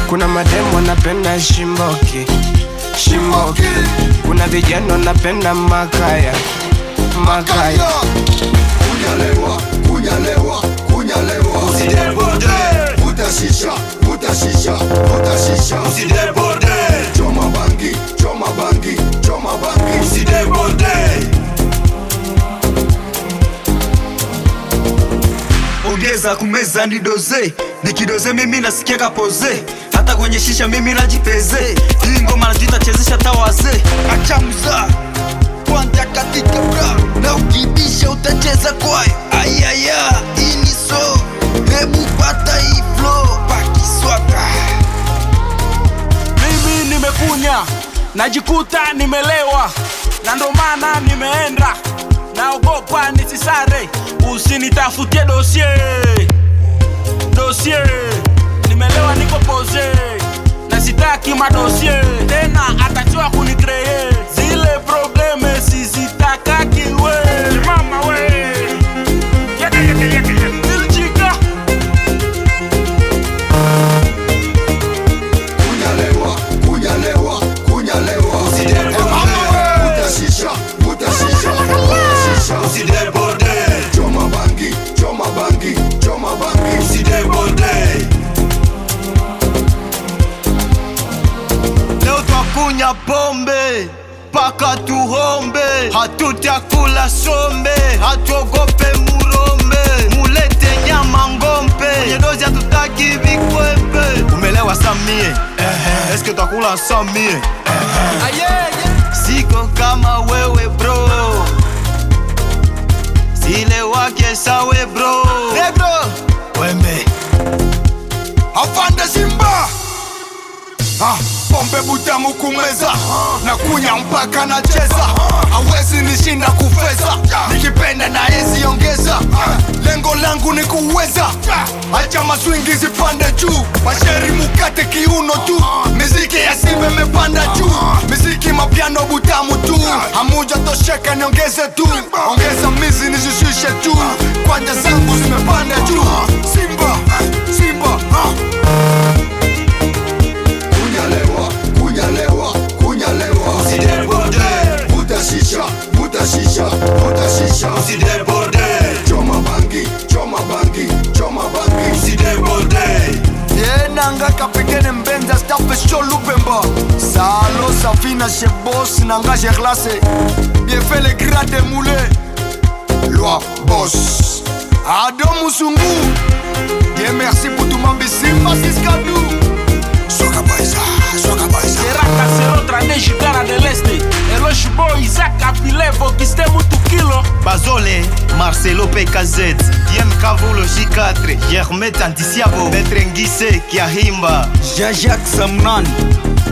Kuna mademo napenda shimboki. Kuna vijana napenda makaya. Kunyalewa Usideborde Utashisha Usideborde Choma bangi Usideborde. Ongeza kumeza ni doze, nikidoze mimi nasikia kapoze, hata kwenye shisha mimi najipeze. Hii ngoma najuta chezesha tawaze. Acha mza kwanja katika bra, na ukibisha utacheza kwayo. Ayaya, ini so hebu pata hii flow pakiswaka. Mimi nimekunya, najikuta nimelewa, na ndo maana nimeenda, naogopa nisisare. Usinitafutie dossier, nimelewa niko pose, na sitaki madossier tena, atachiwa kunikreye zile probleme sizitakaki we. Mama we Nilichika Kunyalewa Usideborde Utashisha Usideborde. Choma bangi Usideborde. Leo twakunya pombe paka tuhombe, hatutakula sombe, hatuogope murombe, mulete nyama ngombe, kwenye dozi hatutaki vikwembe. Umelewa samie, eske twakula samie? Siko kama wewe bro, sile wake sawe bro. Negro wembe Afande Simba pombe butamu kumeza, na kunya mpaka na cheza, hawezi nishinda kufeza, nikipenda na hizi ongeza, lengo langu ni kuweza, acha maswingi zipande juu, masheri mukate kiuno tu, miziki ya simbe mepanda juu, miziki mapiano butamu tu, hamuja tosheka niongeze tu, ongeza mizi nizishushe tu, kwanja zangu zimepanda juu. Simba Usideborde Utashisha Usideborde. Choma bangi Usideborde. Nanga kapigene mbenza stafe show lupemba, Salo Safina chez boss nanga j'ai classé, bien fait les grades moulés. Loi boss Adam Musungu, bien merci pour tout mambi Simba Siskadou. Soka Baisa Seraka Serotra Neji Gara de l'Este, Elosh Boy Isaac Apilevo Kiste Mutu Kilo Bazole, Marcelo PKZ, Diem Kavulo J4, Germet Antisiabo, Maître Ngise Kiahimba, Jajak Samnan,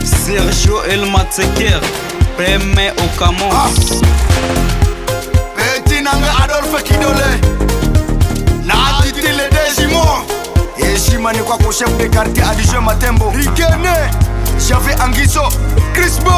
Sergio El Matseker, Preme Okamos, Petit nanga Adolphe Kidole, na titile Dejimo, heshima ni kwa chef de quartier adjoint Matembo. Rikene, Javé Anguiso, Chris Bo